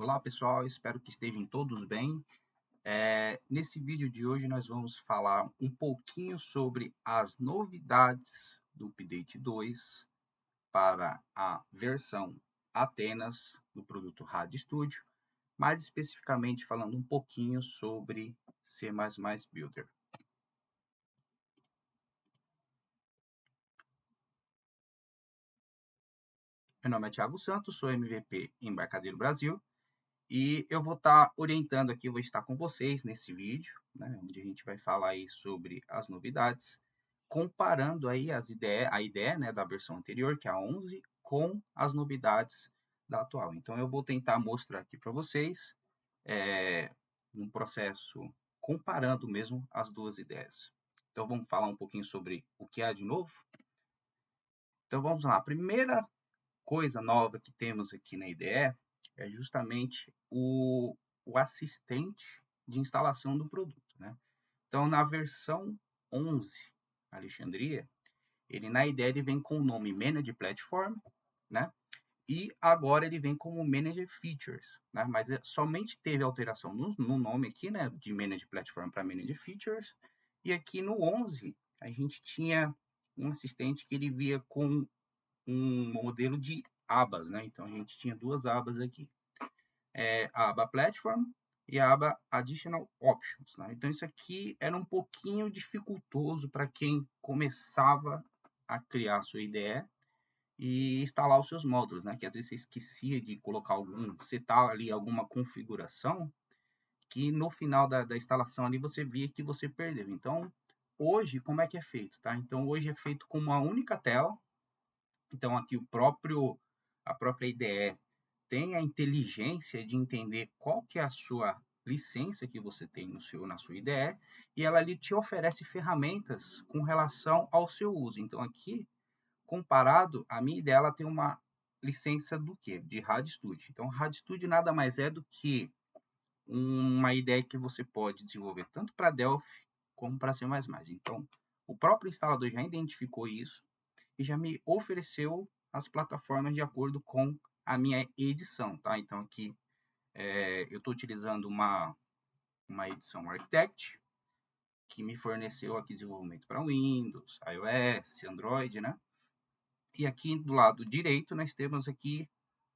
Olá pessoal, espero que estejam todos bem. Nesse vídeo de hoje nós vamos falar um pouquinho sobre as novidades do Update 2 para a versão Atenas do produto RAD Studio, mais especificamente falando um pouquinho sobre C++ Builder. Meu nome é Thiago Santos, sou MVP Embarcadero Brasil. E eu vou estar orientando aqui, vou estar com vocês nesse vídeo, né, onde a gente vai falar aí sobre as novidades, comparando aí a ideia, né, da versão anterior, que é a 11, com as novidades da atual. Então, eu vou tentar mostrar aqui para vocês um processo comparando mesmo as duas ideias. Então, vamos falar um pouquinho sobre o que há de novo? Então, vamos lá. A primeira coisa nova que temos aqui na IDE é justamente o assistente de instalação do produto, né? Então, na versão 11 Alexandria, na IDE ele vem com o nome Manage Platform, né? E agora ele vem como Manage Features, né? Mas somente teve alteração no nome aqui, né? De Manage Platform para Manage Features. E aqui no 11 a gente tinha um assistente que ele via com um modelo de abas, né? Então a gente tinha duas abas aqui, a aba Platform e a aba Additional Options, né? Então isso aqui era um pouquinho dificultoso para quem começava a criar a sua IDE e instalar os seus módulos, né? Que às vezes você esquecia de colocar setar ali alguma configuração que no final da instalação ali você via que você perdeu. Então hoje como é que é feito, tá? Então hoje é feito com uma única tela. Então aqui a própria IDE tem a inteligência de entender qual que é a sua licença que você tem na sua IDE e ela ali te oferece ferramentas com relação ao seu uso. Então aqui, comparado, a minha IDE ela tem uma licença do quê? De RAD Studio. Então RAD Studio nada mais é do que uma IDE que você pode desenvolver tanto para Delphi como para C++. Então o próprio instalador já identificou isso e já me ofereceu as plataformas de acordo com a minha edição, tá? Então aqui eu estou utilizando uma edição Architect, que me forneceu aqui desenvolvimento para Windows, iOS, Android, né? E aqui do lado direito nós temos aqui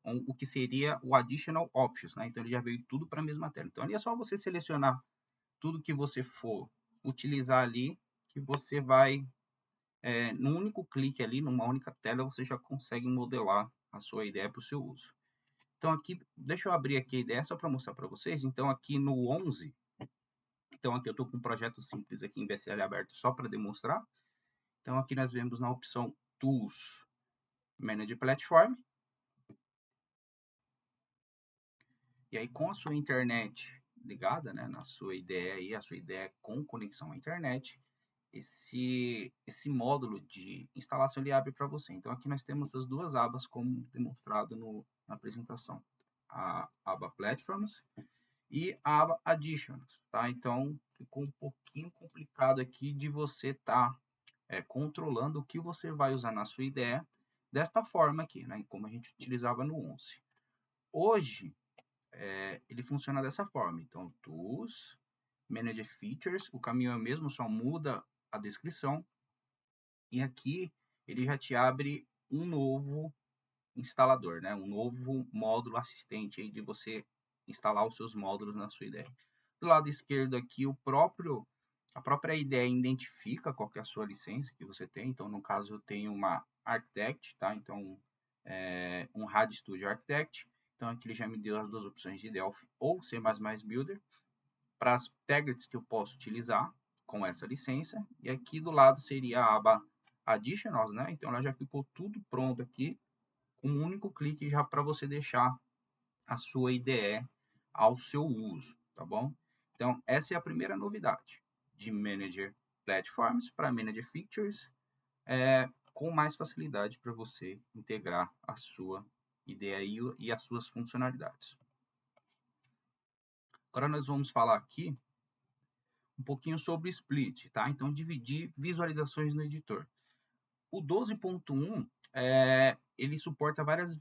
o que seria o Additional Options, né? Então ele já veio tudo para a mesma tela. Então ali é só você selecionar tudo que você for utilizar ali, que você vai num único clique ali, numa única tela, você já consegue modelar a sua ideia para o seu uso. Então aqui, deixa eu abrir aqui a ideia só para mostrar para vocês. Então aqui no 11, então aqui eu estou com um projeto simples aqui em VSL aberto só para demonstrar. Então aqui nós vemos na opção Tools, Manage Platform. E aí com a sua internet ligada, né, na sua ideia aí, a sua ideia com conexão à internet, esse módulo de instalação ele abre para você. Então aqui nós temos as duas abas como demonstrado na apresentação. A aba Platforms e a aba Additions, tá? Então ficou um pouquinho complicado aqui de você estar controlando o que você vai usar na sua ideia desta forma aqui, né? Como a gente utilizava no 11. Hoje ele funciona dessa forma. Então Tools, Manage Features, o caminho é o mesmo, só muda a descrição. E aqui ele já te abre um novo instalador, né? Um novo módulo assistente aí de você instalar os seus módulos na sua ideia. Do lado esquerdo aqui, a própria ideia identifica qual que é a sua licença que você tem. Então, no caso, eu tenho uma Architect, tá? Então, um RAD Studio Architect. Então, aqui ele já me deu as duas opções de Delphi ou C++ Builder para as tags que eu posso utilizar com essa licença. E aqui do lado seria a aba Additionals, né? Então, ela já ficou tudo pronto aqui com um único clique já para você deixar a sua IDE ao seu uso, tá bom? Então, essa é a primeira novidade de Manager Platforms para Manager Features, com mais facilidade para você integrar a sua IDE e as suas funcionalidades. Agora nós vamos falar aqui um pouquinho sobre split, tá? Então, dividir visualizações no editor. O 12.1 ele suporta várias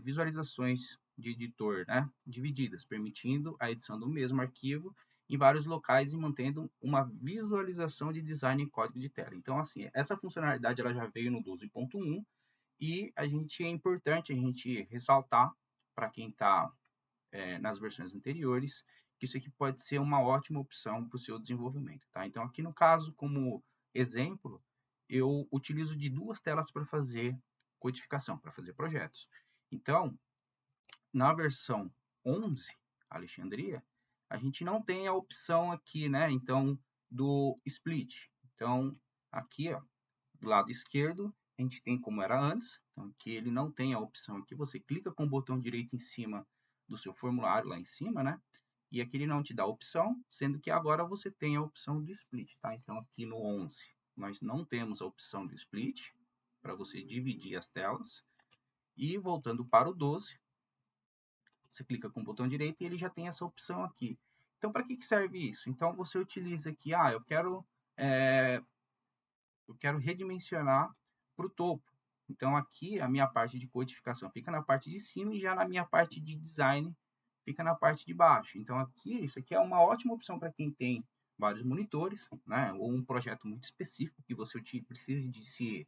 visualizações de editor, né, divididas, permitindo a edição do mesmo arquivo em vários locais e mantendo uma visualização de design em código de tela. Então, assim, essa funcionalidade ela já veio no 12.1 e é importante a gente ressaltar para quem está nas versões anteriores que isso aqui pode ser uma ótima opção para o seu desenvolvimento, tá? Então, aqui no caso, como exemplo, eu utilizo de 2 telas para fazer codificação, para fazer projetos. Então, na versão 11, Alexandria, a gente não tem a opção aqui, né? Então, do split. Então, aqui, ó, do lado esquerdo, a gente tem como era antes. Então, aqui ele não tem a opção aqui. Você clica com o botão direito em cima do seu formulário, lá em cima, né? E aqui ele não te dá a opção, sendo que agora você tem a opção do split, tá? Então, aqui no 11, nós não temos a opção do split, para você dividir as telas. E voltando para o 12, você clica com o botão direito e ele já tem essa opção aqui. Então, para que serve isso? Então, você utiliza aqui, eu quero redimensionar para o topo. Então, aqui a minha parte de codificação fica na parte de cima e já na minha parte de design fica na parte de baixo. Então, isso aqui é uma ótima opção para quem tem vários monitores, né? Ou um projeto muito específico que você precise de se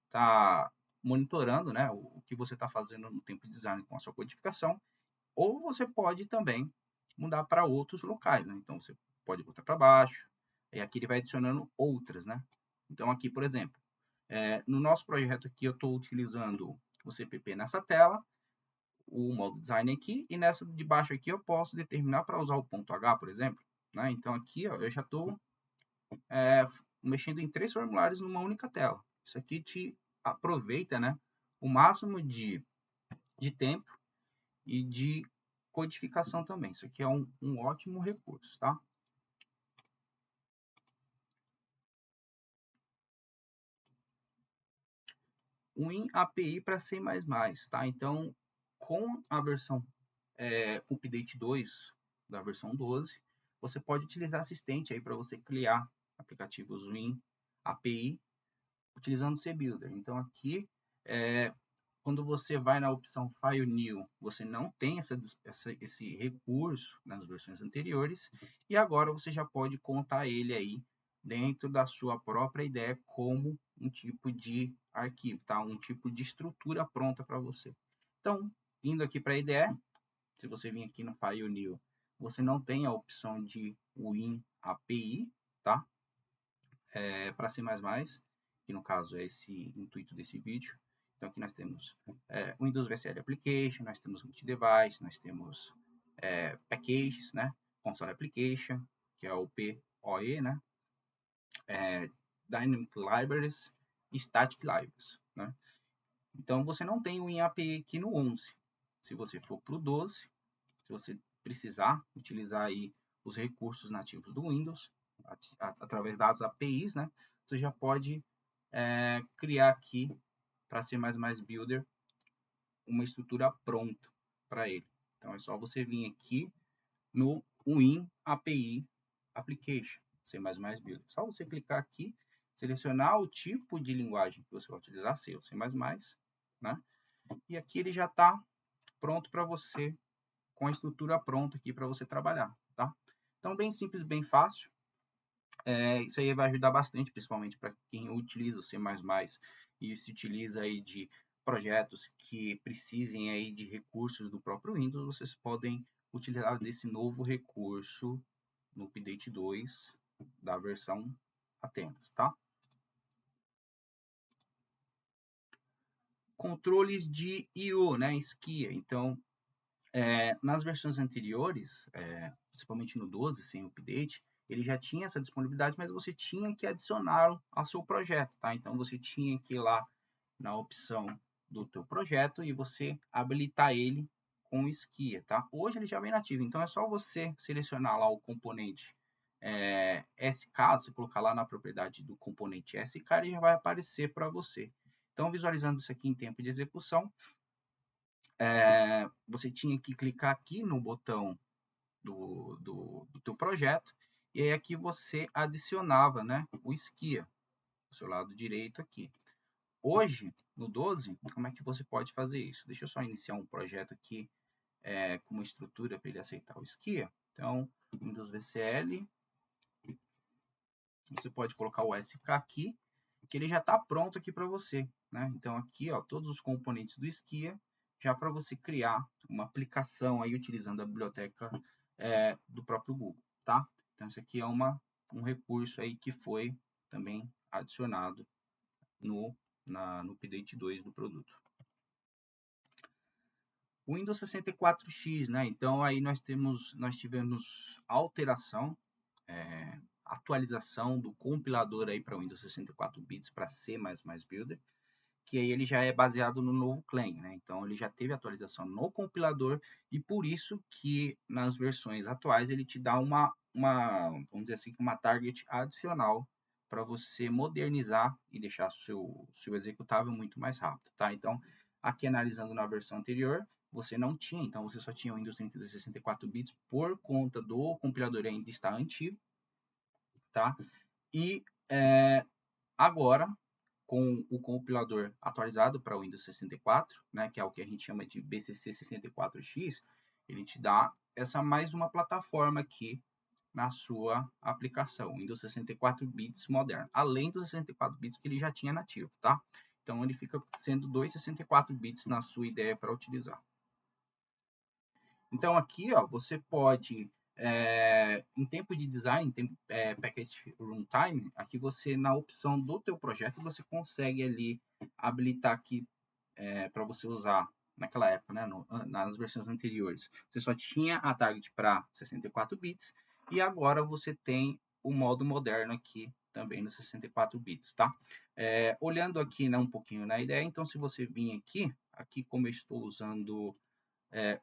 estar monitorando, né? O que você está fazendo no tempo de design com a sua codificação. Ou você pode também mudar para outros locais, né? Então, você pode botar para baixo, e aqui ele vai adicionando outras, né? Então, aqui, por exemplo, no nosso projeto aqui, eu estou utilizando o CPP nessa tela, o modo design aqui, e nessa de baixo aqui eu posso determinar para usar o ponto H, por exemplo, né? Então, aqui, ó, eu já estou mexendo em 3 formulários numa única tela. Isso aqui te aproveita, né, o máximo de tempo e de codificação também. Isso aqui é um ótimo recurso, tá? WinAPI para C++, tá? Então, com a versão Update 2 da versão 12, você pode utilizar assistente aí para você criar aplicativos WinAPI utilizando o CBuilder. Então, aqui, quando você vai na opção File New, você não tem esse recurso nas versões anteriores, e agora você já pode contar ele aí dentro da sua própria ideia como um tipo de arquivo, tá? Um tipo de estrutura pronta para você. Então, indo aqui para a IDE, se você vir aqui no File New, você não tem a opção de WinAPI, tá? Para C++, que no caso é esse intuito desse vídeo. Então, aqui nós temos Windows VSL Application, nós temos Multi-Device, nós temos Packages, né? Console Application, que é o POE, né? Dynamic Libraries e Static Libraries, né? Então, você não tem o WinAPI aqui no 11. Se você for para o 12, se você precisar utilizar aí os recursos nativos do Windows, através das APIs, né? Você já pode criar aqui para C++ Builder uma estrutura pronta para ele. Então, é só você vir aqui no WinAPI Application, C++ Builder. Só você clicar aqui, selecionar o tipo de linguagem que você vai utilizar, C ou C++, né? E aqui ele já está pronto para você, com a estrutura pronta aqui para você trabalhar, tá? Então, bem simples, bem fácil. Isso aí vai ajudar bastante, principalmente para quem utiliza o C++ e se utiliza aí de projetos que precisem aí de recursos do próprio Windows, vocês podem utilizar desse novo recurso no Update 2 da versão Atenas, tá? Controles de I/O, né, SKIA. Então, nas versões anteriores, principalmente no 12, sem update, ele já tinha essa disponibilidade, mas você tinha que adicioná-lo ao seu projeto, tá? Então, você tinha que ir lá na opção do teu projeto e você habilitar ele com o SKIA, tá? Hoje ele já vem nativo, então é só você selecionar lá o componente SK, você colocar lá na propriedade do componente SK, ele já vai aparecer para você. Então, visualizando isso aqui em tempo de execução, você tinha que clicar aqui no botão do teu projeto e aí aqui você adicionava, né, o SKIA, do seu lado direito aqui. hoje, no 12, como é que você pode fazer isso? Deixa eu só iniciar um projeto aqui com uma estrutura para ele aceitar o Skia. Então, Windows VCL, você pode colocar o SK aqui, que ele já está pronto aqui para você, né? Então aqui, ó, todos os componentes do Skia, já para você criar uma aplicação aí utilizando a biblioteca do próprio Google, tá? Então isso aqui é um recurso aí que foi também adicionado no update 2 do produto. O Windows 64X, né? Então aí nós tivemos alteração, atualização do compilador aí para Windows 64 bits para C++ Builder, que aí ele já é baseado no novo Clang, né? Então ele já teve atualização no compilador e por isso que nas versões atuais ele te dá vamos dizer assim, uma target adicional para você modernizar e deixar seu executável muito mais rápido, tá? Então aqui analisando na versão anterior, você não tinha, então você só tinha o Windows 32 64 bits por conta do compilador ainda estar antigo, tá? E agora, com o compilador atualizado para o Windows 64, né, que é o que a gente chama de BCC 64X, ele te dá mais uma plataforma aqui na sua aplicação, Windows 64 bits moderno, além dos 64 bits que ele já tinha nativo, tá? Então ele fica sendo 264 bits na sua ideia para utilizar. Então aqui, ó, você pode em tempo de design, package runtime, aqui você na opção do teu projeto você consegue ali habilitar aqui para você usar naquela época, né, nas versões anteriores. Você só tinha a target para 64 bits e agora você tem o modo moderno aqui também nos 64 bits, tá? Olhando aqui, né, um pouquinho na ideia, então se você vir aqui como eu estou usando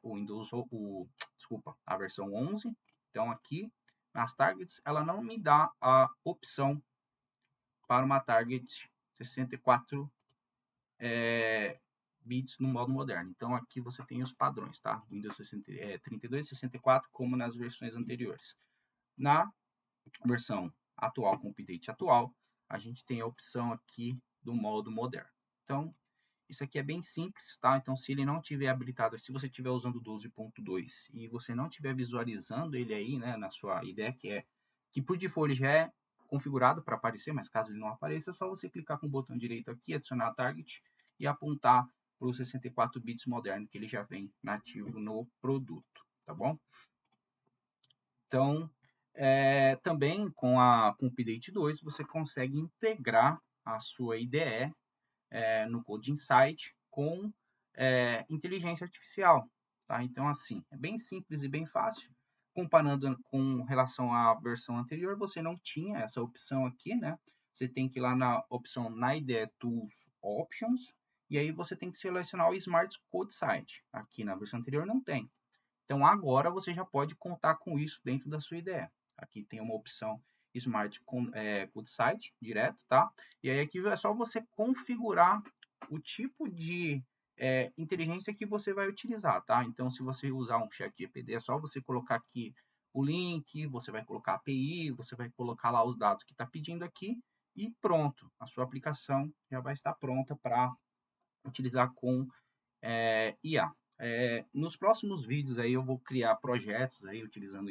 o Windows, desculpa, a versão 11. Então aqui nas targets ela não me dá a opção para uma target 64 bits no modo moderno. Então aqui você tem os padrões, tá? Windows 32 e 64 como nas versões anteriores. Na versão atual, com o update atual, a gente tem a opção aqui do modo moderno. Então isso aqui é bem simples, tá? Então, se ele não tiver habilitado, se você estiver usando o 12.2 e você não estiver visualizando ele aí, né, na sua ideia, que por default ele já é configurado para aparecer, mas caso ele não apareça, é só você clicar com o botão direito aqui, adicionar target e apontar para o 64 bits moderno, que ele já vem nativo no produto, tá bom? Então, também com o update 2, você consegue integrar a sua IDE no Code Insight com inteligência artificial. Tá? Então, assim, é bem simples e bem fácil. Comparando com relação à versão anterior, você não tinha essa opção aqui, né? Você tem que ir lá na opção na IDE Tools Options, e aí você tem que selecionar o Smart Code Site. Aqui na versão anterior não tem. Então, agora você já pode contar com isso dentro da sua IDE. Aqui tem uma opção Smart Code Site direto, tá? E aí aqui é só você configurar o tipo de inteligência que você vai utilizar, tá? Então, se você usar um ChatGPT, é só você colocar aqui o link, você vai colocar a API, você vai colocar lá os dados que está pedindo aqui e pronto. A sua aplicação já vai estar pronta para utilizar com IA. Nos próximos vídeos aí eu vou criar projetos aí utilizando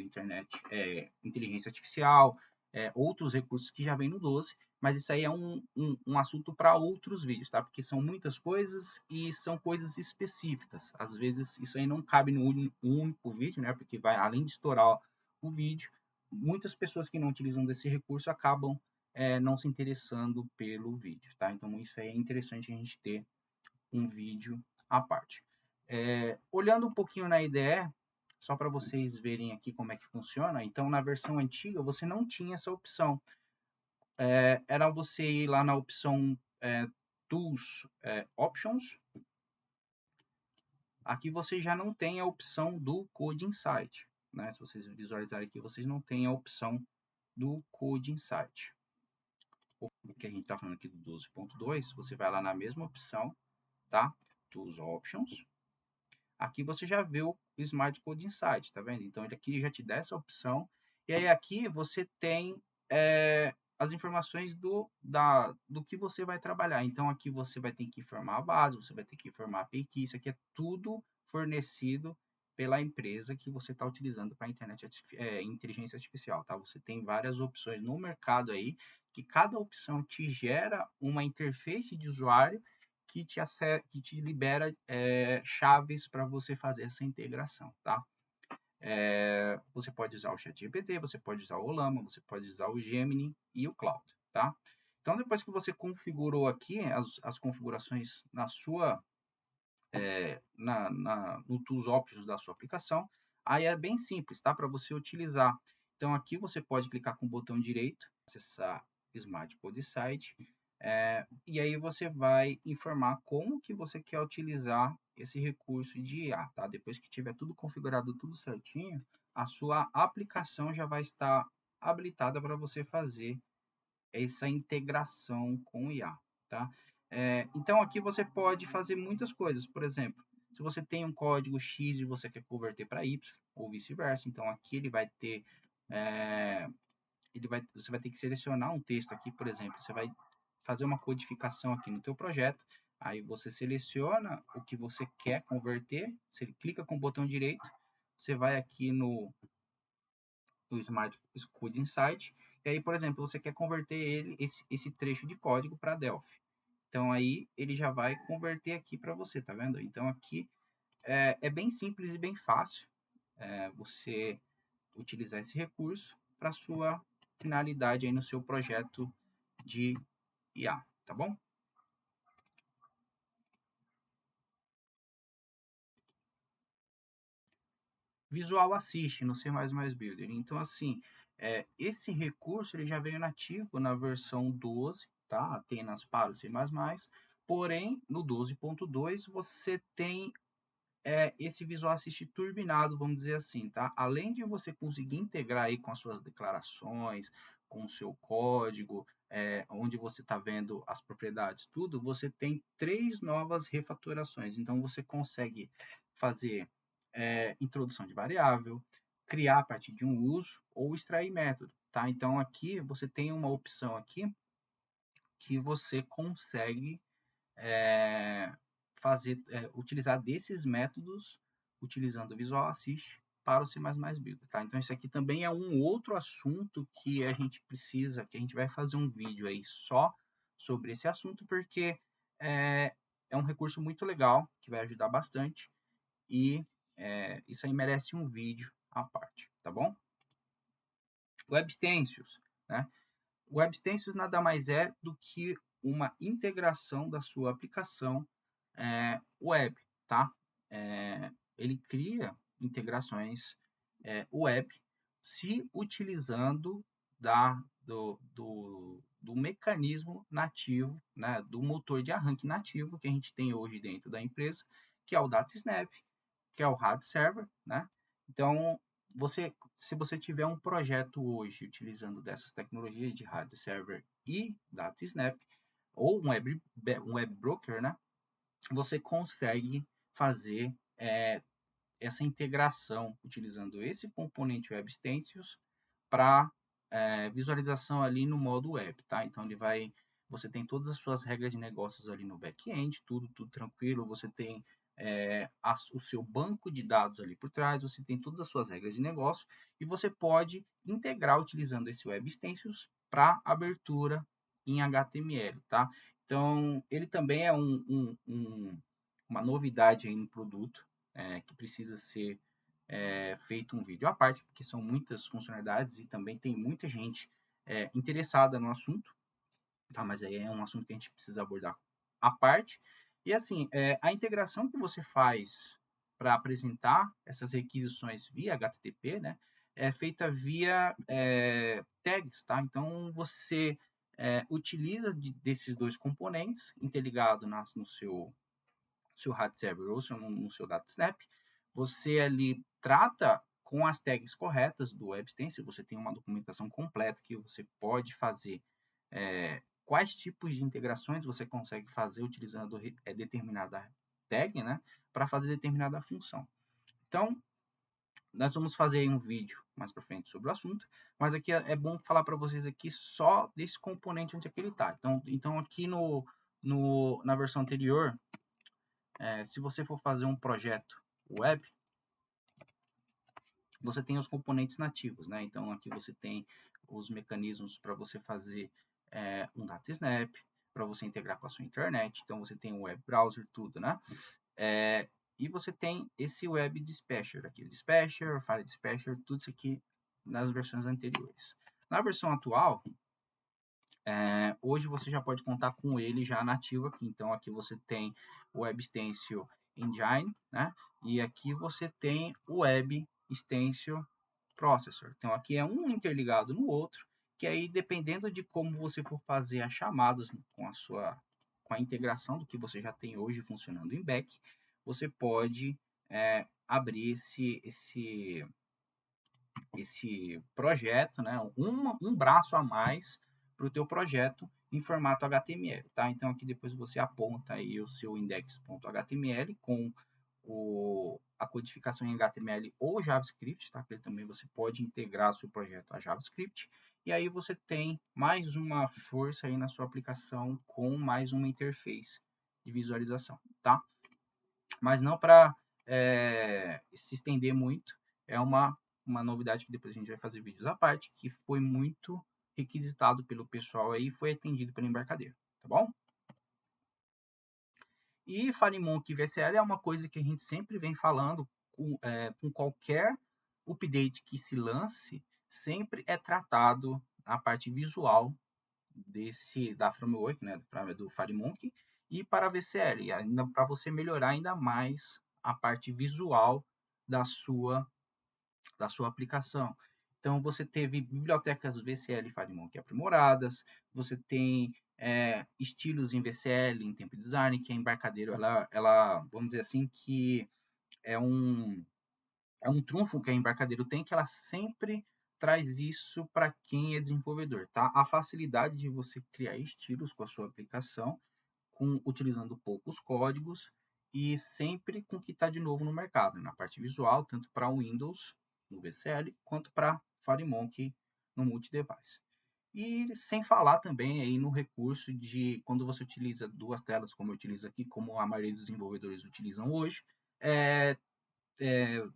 inteligência artificial, outros recursos que já vem no 12, mas isso aí é um assunto para outros vídeos, tá? Porque são muitas coisas e são coisas específicas. Às vezes isso aí não cabe no único vídeo, né? Porque vai além de estourar o vídeo, muitas pessoas que não utilizam desse recurso acabam não se interessando pelo vídeo, tá? Então isso aí é interessante a gente ter um vídeo à parte. Olhando um pouquinho na IDE, só para vocês verem aqui como é que funciona, então na versão antiga você não tinha essa opção. Era você ir lá na opção Tools Options. Aqui você já não tem a opção do Code Insight. Né? Se vocês visualizarem aqui, vocês não têm a opção do Code Insight. O que a gente está falando aqui do 12.2, você vai lá na mesma opção, tá? Tools Options. Aqui você já vê o Smart Code Insight, tá vendo? Então, ele aqui já te dá essa opção. E aí, aqui você tem as informações do que você vai trabalhar. Então, aqui você vai ter que informar a base, você vai ter que informar a API, isso aqui é tudo fornecido pela empresa que você está utilizando para inteligência artificial, tá? Você tem várias opções no mercado aí, que cada opção te gera uma interface de usuário que te libera chaves para você fazer essa integração, tá? Você pode usar o ChatGPT, você pode usar o Olama, você pode usar o Gemini e o Cloud, tá? Então, depois que você configurou aqui as configurações na sua, no tools options da sua aplicação, aí é bem simples, tá? Para você utilizar. Então, aqui você pode clicar com o botão direito, acessar Smart Code Site, e aí você vai informar como que você quer utilizar esse recurso de IA, tá? Depois que tiver tudo configurado, tudo certinho, a sua aplicação já vai estar habilitada para você fazer essa integração com o IA, tá? Então, aqui você pode fazer muitas coisas. Por exemplo, se você tem um código X e você quer converter para Y, ou vice-versa, então aqui ele vai ter... você vai ter que selecionar um texto aqui, por exemplo, você vai fazer uma codificação aqui no teu projeto, aí você seleciona o que você quer converter, você clica com o botão direito, você vai aqui no Smart Code Insight, e aí, por exemplo, você quer converter esse trecho de código para Delphi. Então, aí ele já vai converter aqui para você, tá vendo? Então, aqui é bem simples e bem fácil você utilizar esse recurso para sua finalidade aí no seu projeto de IA, tá bom? Visual Assist no C++ Builder. Então, assim, esse recurso ele já veio nativo na versão 12, tá? Apenas para o C++, porém, no 12.2 você tem esse Visual Assist turbinado, vamos dizer assim, tá? Além de você conseguir integrar aí com as suas declarações, com o seu código, onde você está vendo as propriedades, tudo, você tem 3 novas refatorações. Então, você consegue fazer introdução de variável, criar a partir de um uso ou extrair método, tá? Então, aqui você tem uma opção aqui que você consegue utilizar desses métodos utilizando o Visual Assist para o C++ Builder, tá? Então, isso aqui também é um outro assunto que a gente precisa, que a gente vai fazer um vídeo aí só sobre esse assunto, porque é um recurso muito legal, que vai ajudar bastante, e isso aí merece um vídeo à parte, tá bom? Web Extensions, né? Web Extensions nada mais é do que uma integração da sua aplicação web, tá? Ele cria integrações web se utilizando do mecanismo nativo, né, do motor de arranque nativo que a gente tem hoje dentro da empresa, que é o DataSnap, que é o RAD Server, né? Então, se você tiver um projeto hoje utilizando dessas tecnologias de RAD Server e DataSnap, ou um web broker, né? Você consegue fazer essa integração utilizando esse componente Web Extensions para visualização ali no modo web, tá? Então você tem todas as suas regras de negócios ali no back-end, tudo tranquilo, você tem o seu banco de dados ali por trás, você tem todas as suas regras de negócio e você pode integrar utilizando esse Web Extensions para abertura em HTML, tá? Então, ele também é uma novidade aí no produto, que precisa ser feito um vídeo à parte, porque são muitas funcionalidades e também tem muita gente interessada no assunto, tá? Mas aí é um assunto que a gente precisa abordar à parte. E assim, a integração que você faz para apresentar essas requisições via HTTP, né, é feita via tags, tá? Então você utiliza desses dois componentes interligados no seu RAD server ou no seu DataSnap, você ali trata com as tags corretas do WebStencil, você tem uma documentação completa que você pode fazer quais tipos de integrações você consegue fazer utilizando determinada tag, né, para fazer determinada função. Então, nós vamos fazer um vídeo mais para frente sobre o assunto, mas aqui é bom falar para vocês aqui só desse componente onde é que ele está. Então aqui na versão anterior, se você for fazer um projeto web, você tem os componentes nativos, né? Então aqui você tem os mecanismos para você fazer um data snap, para você integrar com a sua internet. Então você tem o web browser, tudo, né? E você tem esse web dispatcher aqui, dispatcher, file dispatcher, tudo isso aqui nas versões anteriores. Na versão atual, hoje você já pode contar com ele já nativo aqui. Então aqui você tem o Web Stencil Engine, né? E aqui você tem o Web Stencil Processor. Então aqui é um interligado no outro, que aí dependendo de como você for fazer as chamadas com a integração do que você já tem hoje funcionando em back, você pode abrir esse projeto, né, um braço a mais para o teu projeto em formato HTML, tá? Então aqui depois você aponta aí o seu index.html com a codificação em HTML ou JavaScript, tá? Porque também você pode integrar seu projeto a JavaScript e aí você tem mais uma força aí na sua aplicação com mais uma interface de visualização, tá? Mas não para se estender muito, é uma novidade que depois a gente vai fazer vídeos à parte, que foi muito requisitado pelo pessoal aí e foi atendido pelo embarcadeiro, tá bom? E FireMonkey VSL é uma coisa que a gente sempre vem falando com qualquer update que se lance, sempre é tratado a parte visual da framework, né, do FireMonkey, e para a VCL, ainda para você melhorar ainda mais a parte visual da sua aplicação. Então, você teve bibliotecas VCL e FireMonkey aprimoradas, você tem estilos em VCL, em Template Design, que a Embarcadero, ela, vamos dizer assim, que é um trunfo que a Embarcadero tem, que ela sempre traz isso para quem é desenvolvedor, tá? A facilidade de você criar estilos com a sua aplicação, utilizando poucos códigos e sempre com o que está de novo no mercado, na parte visual, tanto para Windows no VCL, quanto para FireMonkey no multi-device. E sem falar também aí no recurso de quando você utiliza duas telas, como eu utilizo aqui, como a maioria dos desenvolvedores utilizam hoje,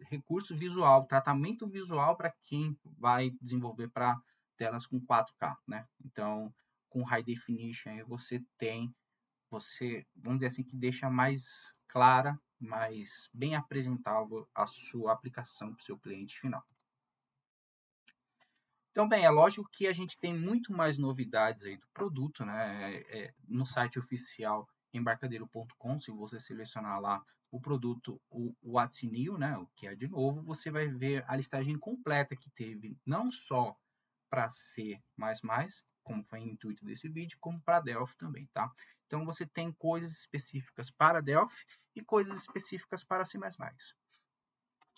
recurso visual, tratamento visual para quem vai desenvolver para telas com 4K, né? Então, com High Definition você, vamos dizer assim, que deixa mais clara, mais bem apresentável a sua aplicação para o seu cliente final. Então, bem, é lógico que a gente tem muito mais novidades aí do produto, né? No site oficial embarcadeiro.com, se você selecionar lá o produto, o What's New, né? O que é de novo, você vai ver a listagem completa que teve, não só para C++, como foi o intuito desse vídeo, como para Delphi também, tá? Então, você tem coisas específicas para Delphi e coisas específicas para C++.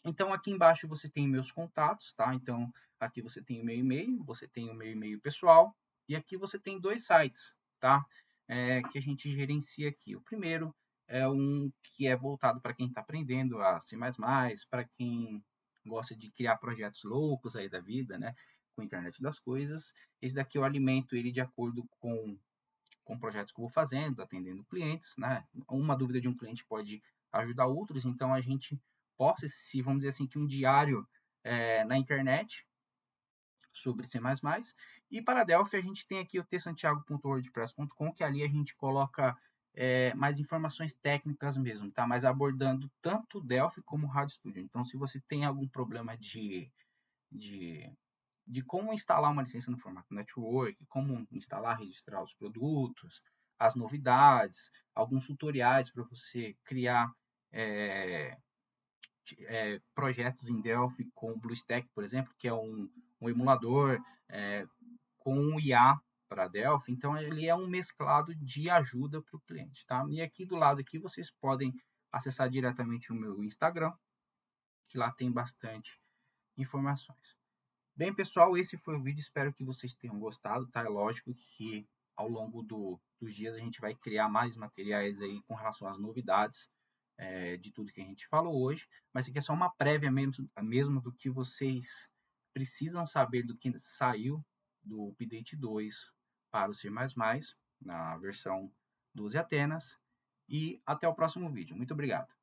Então, aqui embaixo você tem meus contatos, tá? Então, aqui você tem o meu e-mail, você tem o meu e-mail pessoal, e aqui você tem dois sites, tá? Que a gente gerencia aqui. O primeiro é um que é voltado para quem está aprendendo a C++, para quem gosta de criar projetos loucos aí da vida, né? Com a internet das coisas. Esse daqui eu alimento ele de acordo com projetos que eu vou fazendo, atendendo clientes, né? Uma dúvida de um cliente pode ajudar outros, então a gente possa, se vamos dizer assim, que um diário na internet sobre C++. E para Delphi a gente tem aqui o tsantiago.wordpress.com, que ali a gente coloca mais informações técnicas mesmo, tá? Mas abordando tanto Delphi como RadStudio. Então, se você tem algum problema de como instalar uma licença no formato network, como instalar, registrar os produtos, as novidades, alguns tutoriais para você criar projetos em Delphi com o BlueStack, por exemplo, que é um emulador com um IA para Delphi. Então, ele é um mesclado de ajuda para o cliente, tá? E aqui do lado aqui vocês podem acessar diretamente o meu Instagram, que lá tem bastante informações. Bem, pessoal, esse foi o vídeo. Espero que vocês tenham gostado, tá? É lógico que ao longo dos dias a gente vai criar mais materiais aí com relação às novidades de tudo que a gente falou hoje, mas isso aqui é só uma prévia mesmo do que vocês precisam saber do que saiu do update 2 para o C++, na versão 12 Atenas. E até o próximo vídeo. Muito obrigado.